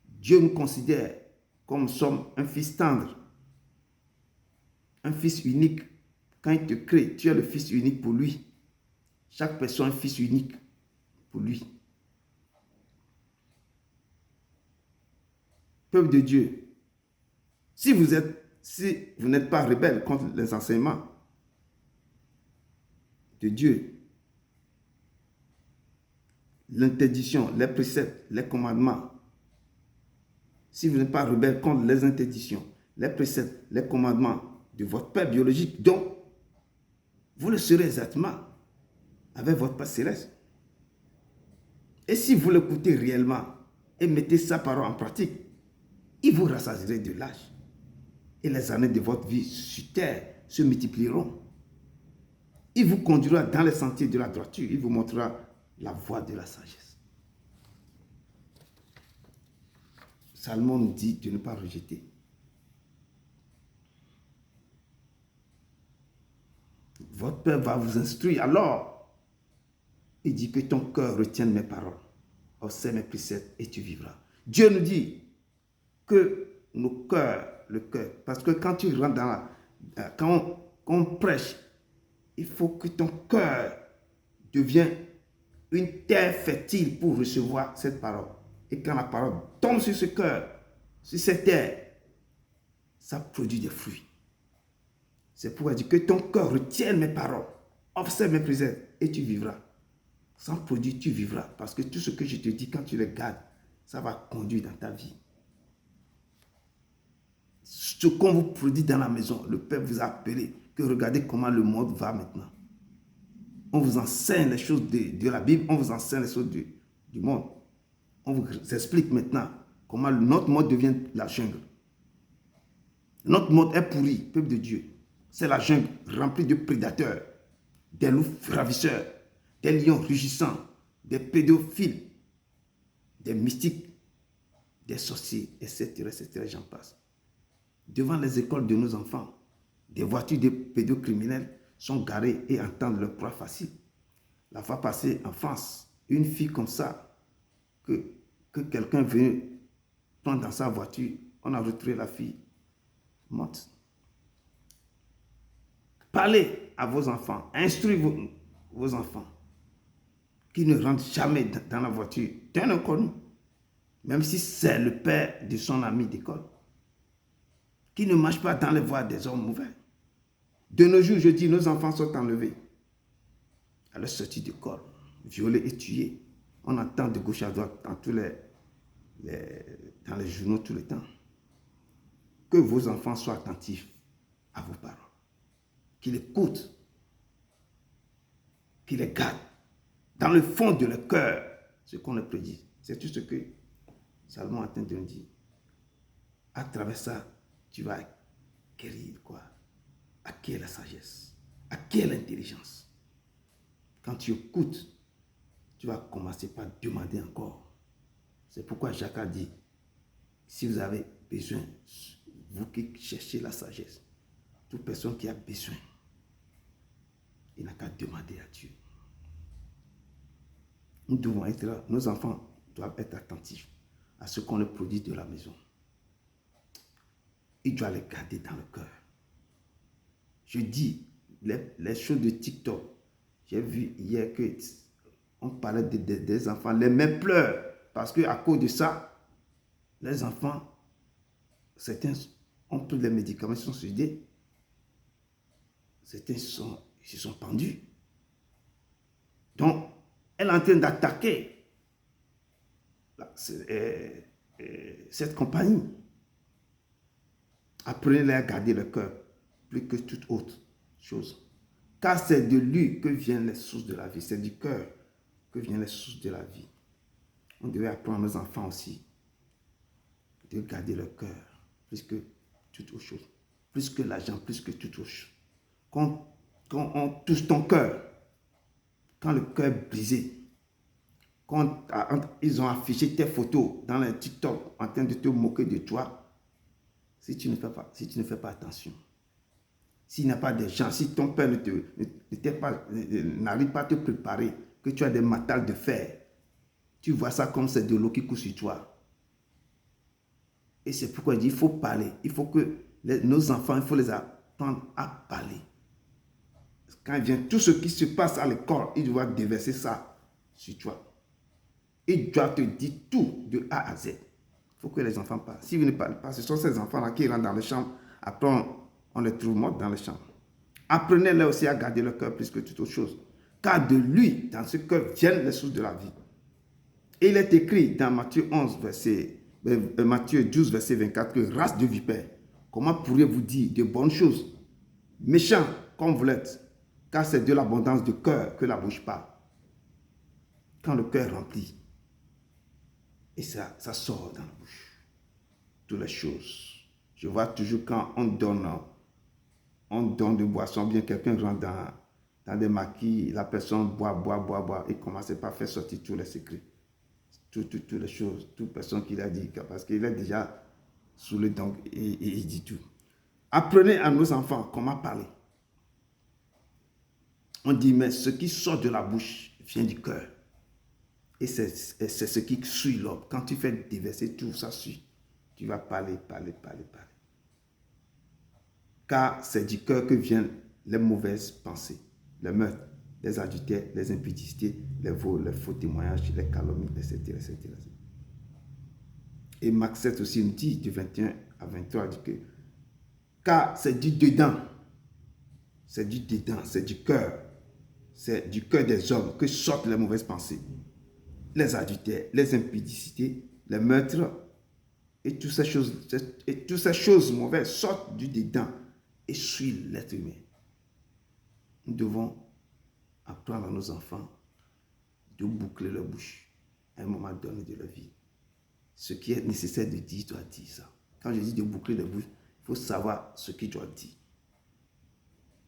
Dieu nous considère comme nous sommes un fils tendre, un fils unique. Quand il te crée, tu es le fils unique pour lui. Chaque personne est un fils unique pour lui. Peuple de Dieu, si vous n'êtes pas rebelle contre les enseignements de Dieu, l'interdiction, les préceptes, les commandements, si vous n'êtes pas rebelle contre les interdictions, les préceptes, les commandements de votre Père biologique, donc vous le serez exactement avec votre Père céleste. Et si vous l'écoutez réellement et mettez sa parole en pratique, il vous rassasierait de l'âge. Et les années de votre vie sur terre se multiplieront. Il vous conduira dans les sentiers de la droiture. Il vous montrera la voie de la sagesse. Salomon nous dit de ne pas rejeter. Votre Père va vous instruire. Alors, il dit que ton cœur retienne mes paroles. Observe mes préceptes et tu vivras. Dieu nous dit que nos cœurs, le cœur, parce que quand tu rentres dans quand on prêche, il faut que ton cœur devienne une terre fertile pour recevoir cette parole. Et quand la parole tombe sur ce cœur, sur cette terre, ça produit des fruits. C'est pourquoi il dit que ton cœur retienne mes paroles, observe mes préceptes et tu vivras. Sans produit, tu vivras. Parce que tout ce que je te dis, quand tu les gardes, ça va conduire dans ta vie. Ce qu'on vous produit dans la maison, le Père vous a appelé, que regardez comment le monde va maintenant. On vous enseigne les choses de la Bible, on vous enseigne les choses du monde. On vous explique maintenant comment notre monde devient la jungle. Notre monde est pourri, peuple de Dieu. C'est la jungle remplie de prédateurs, des loups ravisseurs, des lions rugissants, des pédophiles, des mystiques, des sorciers, etc., etc., j'en passe. Devant les écoles de nos enfants, des voitures de pédocriminels sont garées et entendent leur proie facile. La fois passée en France, une fille comme ça, que quelqu'un venait prendre dans sa voiture, on a retrouvé la fille morte. Parlez à vos enfants, instruisez vos enfants, qui ne rentrent jamais dans la voiture d'un inconnu, même si c'est le père de son ami d'école, qui ne marche pas dans les voies des hommes mauvais. De nos jours, je dis, nos enfants sont enlevés à leur sortie d'école, violés et tués. On entend de gauche à droite dans les journaux tout le temps. Que vos enfants soient attentifs à vos parents, qu'ils écoutent qui les garde dans le fond de leur cœur, ce qu'on leur prédit. C'est tout ce que Salomon est en train de nous dire. À travers ça, tu vas acquérir quoi? Acquérir la sagesse, acquérir l'intelligence. Quand tu écoutes, tu vas commencer par demander encore. C'est pourquoi Jacques a dit, si vous avez besoin, vous qui cherchez la sagesse, toute personne qui a besoin, il n'a qu'à demander à Dieu. Nous devons être là, nos enfants doivent être attentifs à ce qu'on leur produit de la maison. Ils doivent les garder dans le cœur. Je dis, les choses de TikTok, j'ai vu hier qu'on parlait des enfants, les mêmes pleurent, parce qu'à cause de ça, les enfants, certains ont pris les médicaments, ils sont suicidés, certains se sont pendus. Donc, elle est en train d'attaquer cette compagnie. Apprenez-les à garder le cœur plus que toute autre chose. Car c'est de lui que viennent les sources de la vie. C'est du cœur que viennent les sources de la vie. On devait apprendre à nos enfants aussi de garder le cœur plus que toute autre chose. Plus que l'argent, plus que toute autre chose. Quand on touche ton cœur, quand le cœur est brisé, quand ils ont affiché tes photos dans les TikTok en train de te moquer de toi, si tu ne fais pas attention, s'il n'y a pas de gens, si ton père n'arrive pas à te préparer, que tu as des matales de fer, tu vois ça comme c'est de l'eau qui coule sur toi. Et c'est pourquoi il dit, il faut parler. Il faut que nos enfants, il faut les apprendre à parler. Quand il vient, tout ce qui se passe à l'école, il doit déverser ça sur toi. Il doit te dire tout de A à Z. Il faut que les enfants parlent. Si vous ne parlez pas, ce sont ces enfants-là qui rentrent dans les chambres. Après, on les trouve morts dans les chambres. Apprenez-les aussi à garder le cœur plus que toute autre chose. Car de lui, dans ce cœur, viennent les sources de la vie. Et il est écrit dans Matthieu 12, verset 24, que race de vipères, comment pourriez-vous dire de bonnes choses, méchants comme vous l'êtes, car c'est de l'abondance de cœur que la bouche parle. Quand le cœur est rempli, et ça sort dans la bouche. Toutes les choses. Je vois toujours quand on donne de boisson, bien quelqu'un rentre dans des maquis, la personne boit, et commence pas à faire sortir tous les secrets. Toutes les choses, toute personne qui l'a dit, parce qu'il est déjà saoulé, donc et il dit tout. Apprenez à nos enfants comment parler. On dit, mais ce qui sort de la bouche vient du cœur. Et c'est ce qui suit l'homme. Quand tu fais déverser tout, ça suit. Tu vas parler. Car c'est du cœur que viennent les mauvaises pensées, les meurtres, les adultères, les impudicités, les vols, les faux témoignages, les calomnies, etc. Et Marc 7 aussi nous dit, du 21 à 23, dit que car c'est du dedans, c'est du cœur des hommes que sortent les mauvaises pensées, les adultères, les impudicités, les meurtres, et toutes ces choses mauvaises sortent du dedans et suivent l'être humain. Nous devons apprendre à nos enfants de boucler leur bouche à un moment donné de leur vie. Ce qui est nécessaire de dire, tu dois dire ça. Quand je dis de boucler leur bouche, il faut savoir ce qu'il doit dire.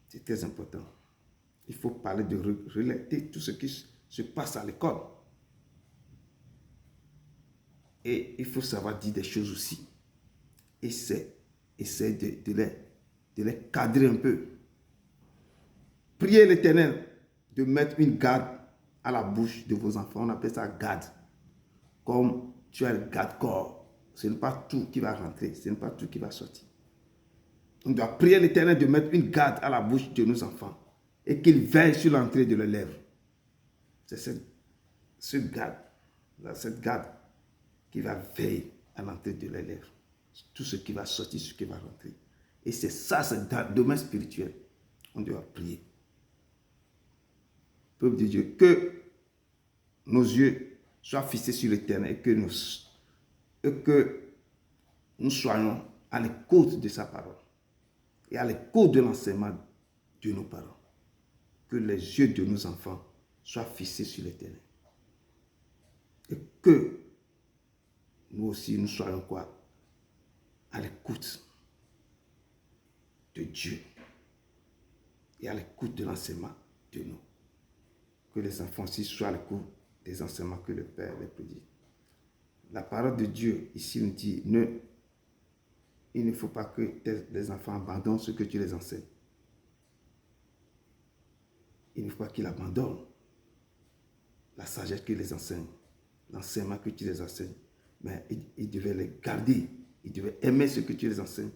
C'est très important. Il faut parler de relater tout ce qui se passe à l'école. Et il faut savoir dire des choses aussi. Essaie de les cadrer un peu. Priez l'Éternel de mettre une garde à la bouche de vos enfants. On appelle ça garde. Comme tu as le garde-corps. Ce n'est pas tout qui va rentrer. Ce n'est pas tout qui va sortir. On doit prier l'Éternel de mettre une garde à la bouche de nos enfants. Et qu'il veille sur l'entrée de leurs lèvres. C'est cette garde qui va veiller à l'entrée de leurs lèvres. Tout ce qui va sortir, ce qui va rentrer. Et c'est dans le domaine spirituel. On doit prier. Peuple de Dieu, que nos yeux soient fixés sur l'Éternel et que nous soyons à l'écoute de sa parole et à l'écoute de l'enseignement de nos parents. Que les yeux de nos enfants soit fixé sur l'Éternel. Et que nous aussi, nous soyons quoi? À l'écoute de Dieu et à l'écoute de l'enseignement de nous. Que les enfants aussi soient à l'écoute des enseignements que le Père les prédit. La parole de Dieu ici nous dit, il ne faut pas que les enfants abandonnent ce que tu les enseignes. Il ne faut pas qu'ils abandonnent la sagesse que les enseigne, l'enseignement que tu les enseignes. Mais ils devaient les garder, ils devaient aimer ce que tu les enseignes.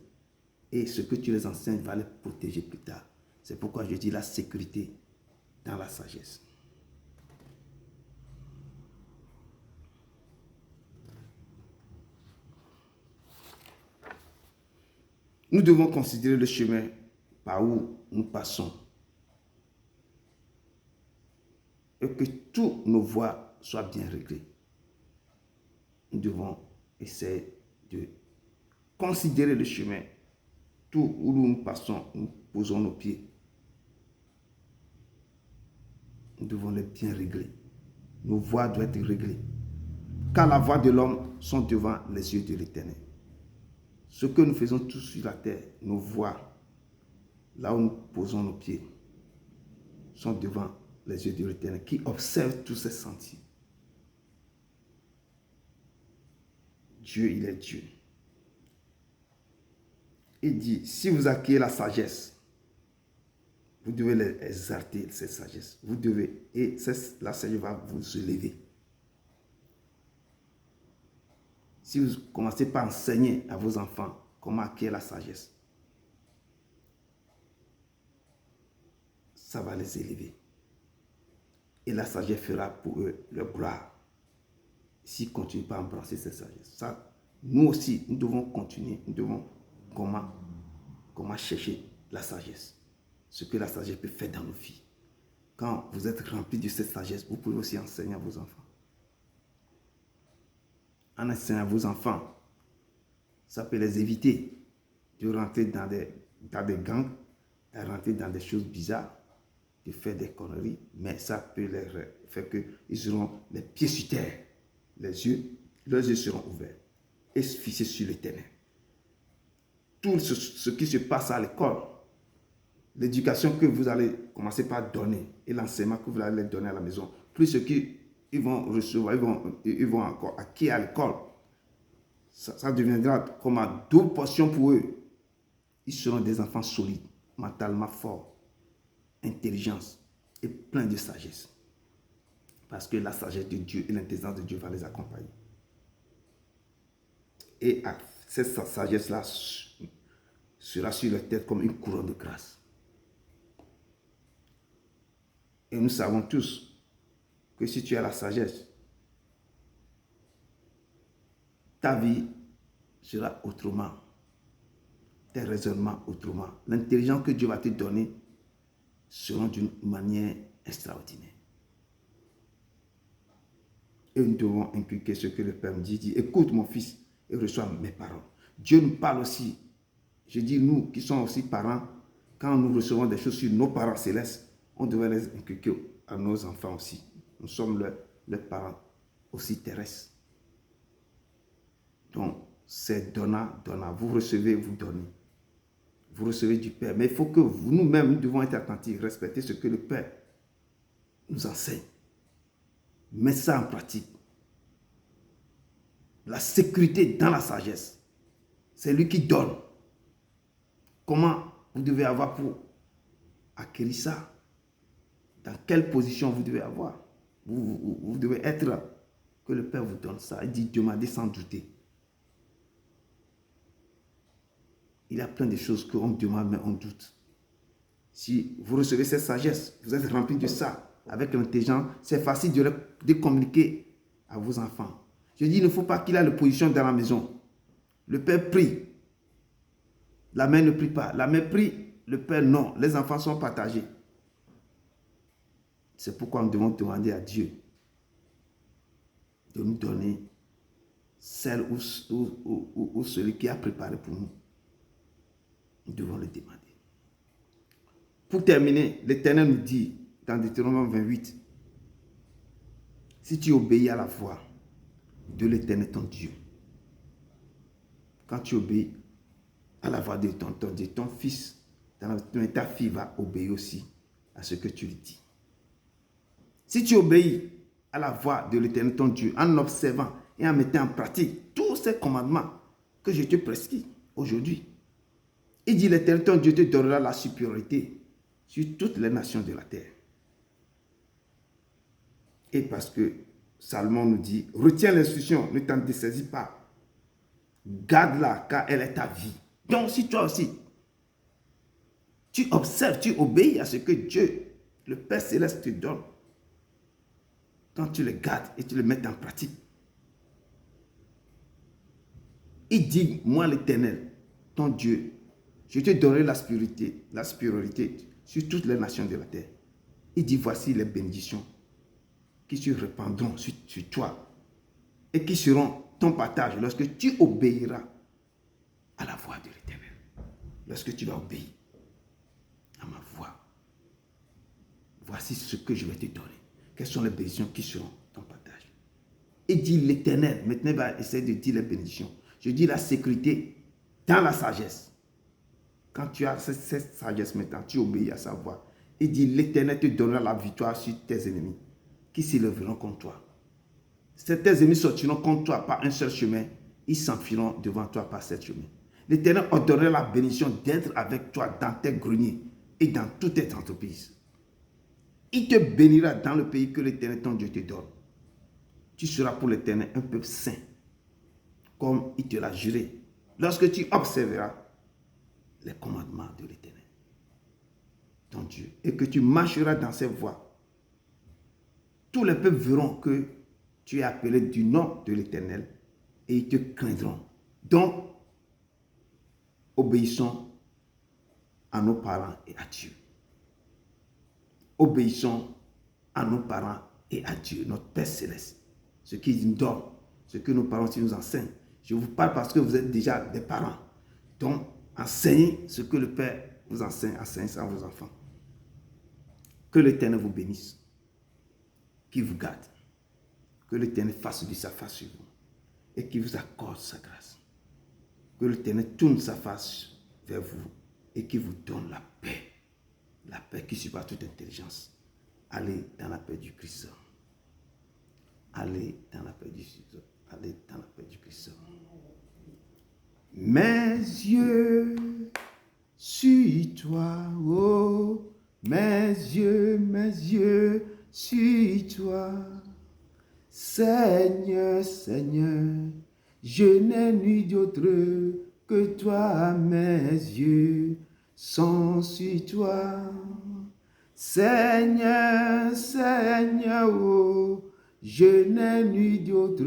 Et ce que tu les enseignes va les protéger plus tard. C'est pourquoi je dis la sécurité dans la sagesse. Nous devons considérer le chemin par où nous passons. Et que toutes nos voies soient bien réglées. Nous devons essayer de considérer le chemin. Tout où nous passons, nous posons nos pieds. Nous devons les bien régler. Nos voies doivent être réglées. Car la voie de l'homme sont devant les yeux de l'Éternel. Ce que nous faisons tous sur la terre, nos voies, là où nous posons nos pieds, sont devant les yeux de l'Éternel, qui observe tous ces sentiers. Dieu, il est Dieu. Il dit, si vous acquérez la sagesse, vous devez les exalter, cette sagesse. Vous devez, et la sagesse va vous élever. Si vous commencez par enseigner à vos enfants comment acquérir la sagesse, ça va les élever. Et la sagesse fera pour eux leur gloire. S'ils continuent pas à embrasser cette sagesse. Ça, nous aussi, nous devons continuer. Nous devons comment chercher la sagesse. Ce que la sagesse peut faire dans nos vies. Quand vous êtes rempli de cette sagesse, vous pouvez aussi enseigner à vos enfants. En enseignant à vos enfants, ça peut les éviter de rentrer dans des gangs, de rentrer dans des choses bizarres, de faire des conneries, mais ça peut les faire qu'ils auront les pieds sur terre, leurs yeux seront ouverts et fixés sur l'Éternel. Tout ce qui se passe à l'école, l'éducation que vous allez commencer par donner et l'enseignement que vous allez donner à la maison, plus ce qu'ils vont recevoir, ils vont encore acquérir à l'école, ça deviendra comme une double portion pour eux. Ils seront des enfants solides, mentalement forts, intelligence et plein de sagesse. Parce que la sagesse de Dieu et l'intelligence de Dieu va les accompagner. Et cette sagesse-là sera sur leur tête comme une couronne de grâce. Et nous savons tous que si tu as la sagesse, ta vie sera autrement. Tes raisonnements autrement. L'intelligence que Dieu va te donner sera d'une manière extraordinaire. Et nous devons inculquer ce que le Père me dit. Écoute mon fils et reçois mes paroles. Dieu nous parle aussi. Je dis nous qui sommes aussi parents, quand nous recevons des choses sur nos parents célestes, on devrait les inculquer à nos enfants aussi. Nous sommes leurs parents aussi terrestres. Donc, c'est donnant. Vous recevez, vous donnez. Vous recevez du Père. Mais il faut que nous-mêmes, nous devons être attentifs, respecter ce que le Père nous enseigne. Mettre ça en pratique. La sécurité dans la sagesse. C'est lui qui donne. Comment vous devez avoir pour acquérir ça? Dans quelle position vous devez avoir? Vous devez être là. Que le Père vous donne ça. Il dit demandez sans douter. Il y a plein de choses qu'on demande mais on doute. Si vous recevez cette sagesse, vous êtes rempli de ça, avec l'intelligence, c'est facile de communiquer à vos enfants. Je dis, il ne faut pas qu'il ait l'opposition dans la maison. Le père prie. La mère ne prie pas. La mère prie, le père non. Les enfants sont partagés. C'est pourquoi nous devons demander à Dieu de nous donner celle ou celui qui a préparé pour nous. Nous devons le demander. Pour terminer, l'Éternel nous dit dans Deutéronome 28, Si tu obéis à la voix de l'Éternel ton Dieu, quand tu obéis à la voix de ton Dieu, ton fils, ta fille va obéir aussi à ce que tu lui dis. Si tu obéis à la voix de l'Éternel ton Dieu en observant et en mettant en pratique tous ces commandements que je te prescris aujourd'hui, il dit l'Éternel ton Dieu te donnera la supériorité sur toutes les nations de la terre. Et parce que Salomon nous dit, retiens l'instruction, ne t'en dessaisis pas. Garde-la, car elle est ta vie. Donc, si toi aussi, tu observes, tu obéis à ce que Dieu, le Père Céleste, te donne, quand tu le gardes et tu le mets en pratique, il dit, moi l'Éternel, ton Dieu, je te donnerai la supériorité sur toutes les nations de la terre. Il dit, voici les bénédictions qui se répandront sur toi et qui seront ton partage lorsque tu obéiras à la voix de l'Éternel. Lorsque tu vas obéir à ma voix, voici ce que je vais te donner. Quelles sont les bénédictions qui seront ton partage? Il dit l'Éternel, maintenant il va essayer de dire les bénédictions. Je dis la sécurité dans la sagesse. Quand tu as cette sagesse maintenant, tu obéis à sa voix. Il dit l'Éternel te donnera la victoire sur tes ennemis qui s'élèveront contre toi. Tes ennemis sortiront contre toi par un seul chemin, ils s'enfuiront devant toi par sept chemins. L'Éternel ordonnera la bénédiction d'être avec toi dans tes greniers et dans toutes tes entreprises. Il te bénira dans le pays que l'Éternel ton Dieu te donne. Tu seras pour l'Éternel un peuple saint, comme il te l'a juré, lorsque tu observeras les commandements de l'Éternel, ton Dieu, et que tu marcheras dans ses voies. Tous les peuples verront que tu es appelé du nom de l'Éternel et ils te craindront. Donc, obéissons à nos parents et à Dieu. Obéissons à nos parents et à Dieu, notre Père Céleste. Ce qu'il nous donne, ce que nos parents aussi nous enseignent. Je vous parle parce que vous êtes déjà des parents. Donc, enseignez ce que le Père vous enseigne, enseignez ça à vos enfants. Que l'Éternel vous bénisse, qu'il vous garde, que l'Éternel fasse de sa face sur vous et qu'il vous accorde sa grâce. Que l'Éternel tourne sa face vers vous et qu'il vous donne la paix qui surpasse toute intelligence. Allez dans la paix du Christ. Allez dans la paix du Christ. Allez dans la paix du Christ. Mes yeux sur toi, oh, mes yeux sur toi. Seigneur, Seigneur, je n'ai nul d'autre que toi, mes yeux sont sur toi. Seigneur, Seigneur, oh, je n'ai nul d'autre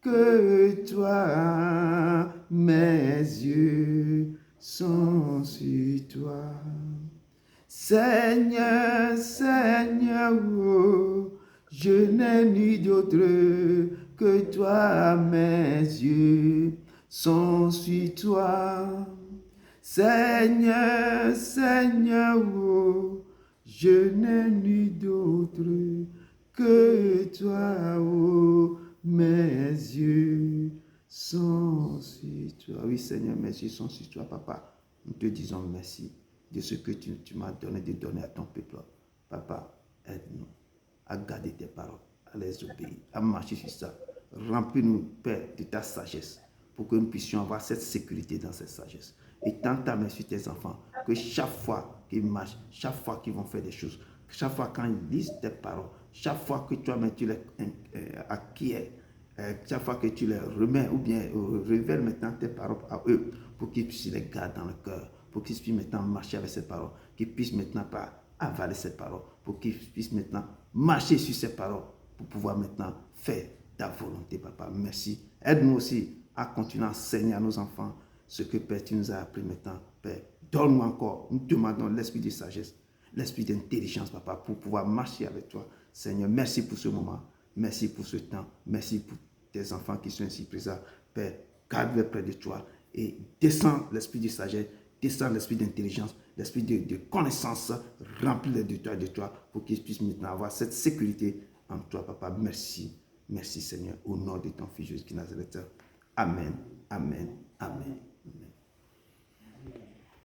que toi, mes yeux sont sur toi. Seigneur, Seigneur, oh, je n'ai nul d'autre que toi, mes yeux sont sur toi. Seigneur, Seigneur, oh, je n'ai nul d'autre que toi, oh, mes yeux sont sur toi. Oui, Seigneur, mes yeux sont sur toi, Papa. Nous te disons merci de ce que tu m'as donné de donner à ton peuple. Papa, aide-nous à garder tes paroles, à les obéir, à marcher sur ça. Remplis-nous, Père, de ta sagesse pour que nous puissions avoir cette sécurité dans cette sagesse. Et tends ta main sur tes enfants, que chaque fois qu'ils marchent, chaque fois qu'ils vont faire des choses, chaque fois quand ils lisent tes paroles, chaque fois que toi-même tu les acquiers, chaque fois que tu les remets ou bien révèles maintenant tes paroles à eux, pour qu'ils puissent les garder dans le cœur, pour qu'ils puissent maintenant marcher avec ces paroles, qu'ils puissent maintenant pas avaler ces paroles, pour qu'ils puissent maintenant marcher sur ces paroles, pour pouvoir maintenant faire ta volonté, Papa. Merci. Aide-nous aussi à continuer à enseigner à nos enfants ce que, Père, tu nous as appris maintenant. Père, donne-nous encore, nous demandons l'esprit de sagesse, l'esprit d'intelligence, Papa, pour pouvoir marcher avec toi. Seigneur, merci pour ce moment, merci pour ce temps, merci pour tes enfants qui sont ici présents. Père, garde-les près de toi et descends l'esprit de sagesse, descends l'esprit d'intelligence, l'esprit de connaissance, remplis-les de toi, pour qu'ils puissent maintenant avoir cette sécurité en toi, papa. Merci. Merci, Seigneur, au nom de ton Fils Jésus de Nazareth. Amen. Amen. Amen.